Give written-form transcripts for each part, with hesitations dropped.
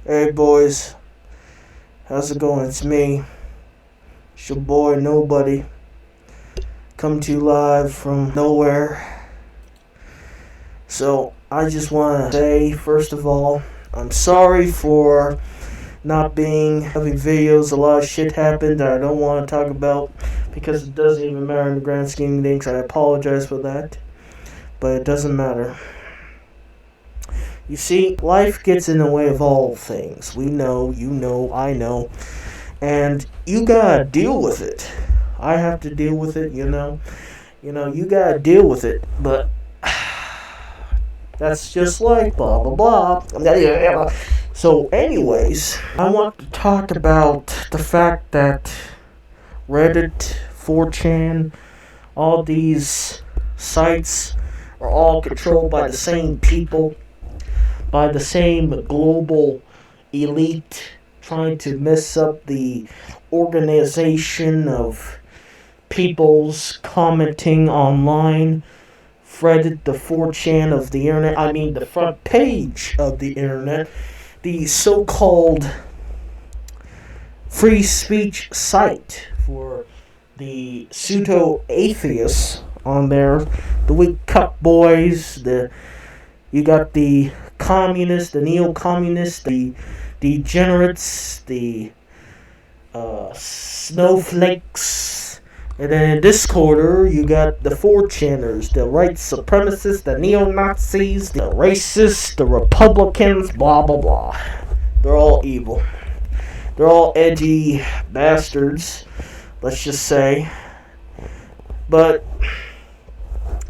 Hey boys, how's it going? It's me, it's your boy Nobody, coming to you live from nowhere. So I just want to say, first of all, I'm sorry for not being having videos. A lot of shit happened that I don't want to talk about because it doesn't even matter in the grand scheme of things. I apologize for that, but it doesn't matter. You see, life gets in the way of all things. We know, you know, I know. And you gotta deal with it. I have to deal with it, you know. You gotta deal with it. But that's just like blah blah blah. So, anyways, I want to talk about the fact that Reddit, 4chan, all these sites are all controlled by the same people, by the same global elite trying to mess up the organization of people's commenting online. Reddit, the 4chan of the internet, I mean the front page of the internet, the so-called free speech site for the pseudo-atheists on there, the weak cup boys, you got the communists, the neo-communists, the degenerates, the snowflakes, and then in this quarter you got the 4chaners, the white supremacists, the neo-Nazis, the racists, the Republicans, blah blah blah. They're all evil. They're all edgy bastards, let's just say. But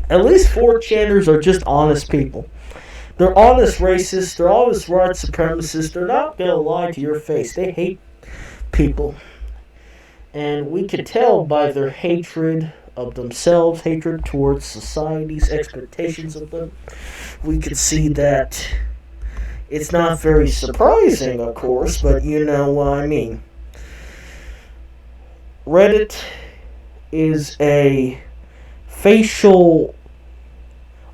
at least 4chaners are just honest people. They're honest racists, they're honest white supremacists, they're not gonna lie to your face. They hate people. And we can tell by their hatred of themselves, hatred towards society's expectations of them. We can see that it's not very surprising, of course, but you know what I mean. Reddit is a facial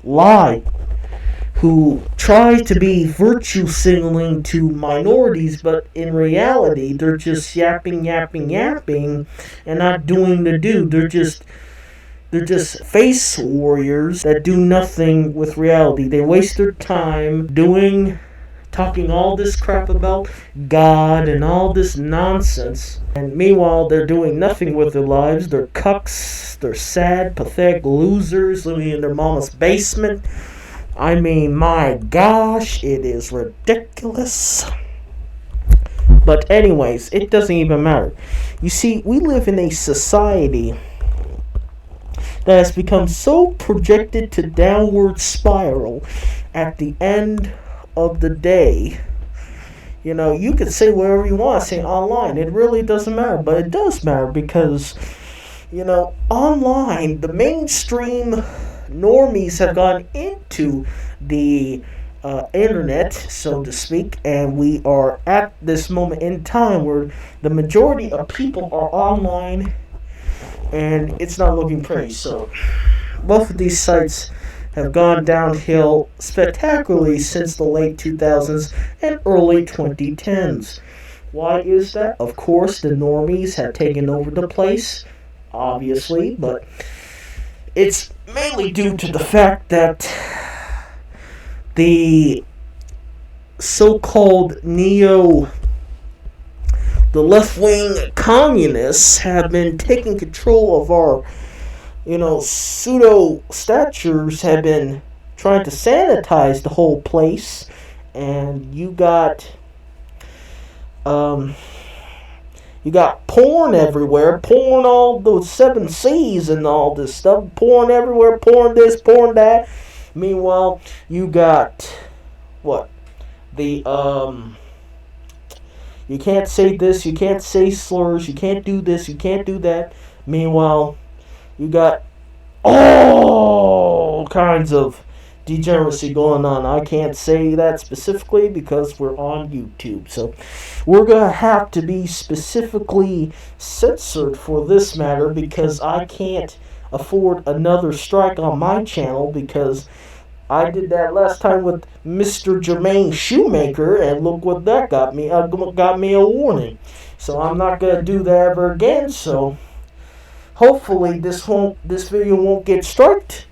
lie who try to be virtue signaling to minorities, but in reality, they're just yapping, and not doing the do. They're just face warriors that do nothing with reality. They waste their time talking all this crap about God and all this nonsense. And meanwhile, they're doing nothing with their lives. They're cucks. They're sad, pathetic losers living in their mama's basement. I mean, my gosh, it is ridiculous. But anyways, it doesn't even matter. You see, we live in a society that has become so projected to downward spiral at the end of the day. You know, you can say whatever you want, say online. It really doesn't matter, but it does matter because, online, the mainstream normies have gone into the internet, so to speak, and we are at this moment in time where the majority of people are online, and it's not looking pretty. So both of these sites have gone downhill spectacularly since the late 2000s and early 2010s. Why is that? Of course, the normies have taken over the place, obviously, but it's mainly due to the fact that the so-called the left-wing communists have been taking control of our, pseudo-statures, have been trying to sanitize the whole place, and you got porn everywhere, porn all those 7 C's and all this stuff, porn everywhere, porn this, porn that. Meanwhile, you got, you can't say this, you can't say slurs, you can't do this, you can't do that. Meanwhile, you got all kinds of degeneracy going on. I can't say that specifically because we're on YouTube. So we're going to have to be specifically censored for this matter because I can't afford another strike on my channel because I did that last time with Mr. Jermaine Shoemaker, and look what that got me. Got me a warning. So I'm not gonna do that ever again. So hopefully this video won't get striked,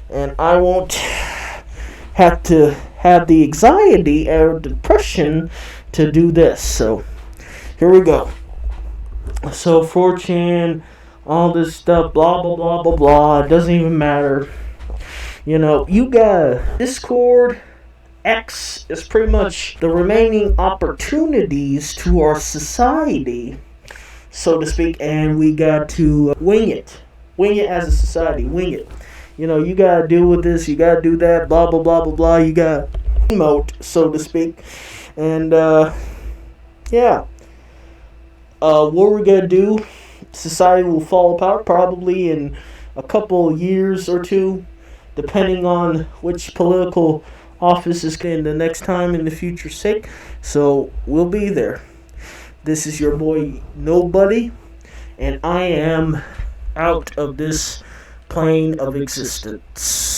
and I won't have to have the anxiety or depression to do this. So here we go. So 4chan, all this stuff, blah blah blah blah blah. It doesn't even matter. You know, you got Discord. X is pretty much the remaining opportunities to our society, so to speak, and we got to wing it as a society, wing it. You know, you gotta deal with this, you gotta do that, blah blah blah blah blah. You gotta emote, so to speak, and yeah. What we're gonna do, society will fall apart probably in a couple years or two, depending on which political office is in the next time in the future's sake. So we'll be there. This is your boy Nobody, and I am out of this plane of existence.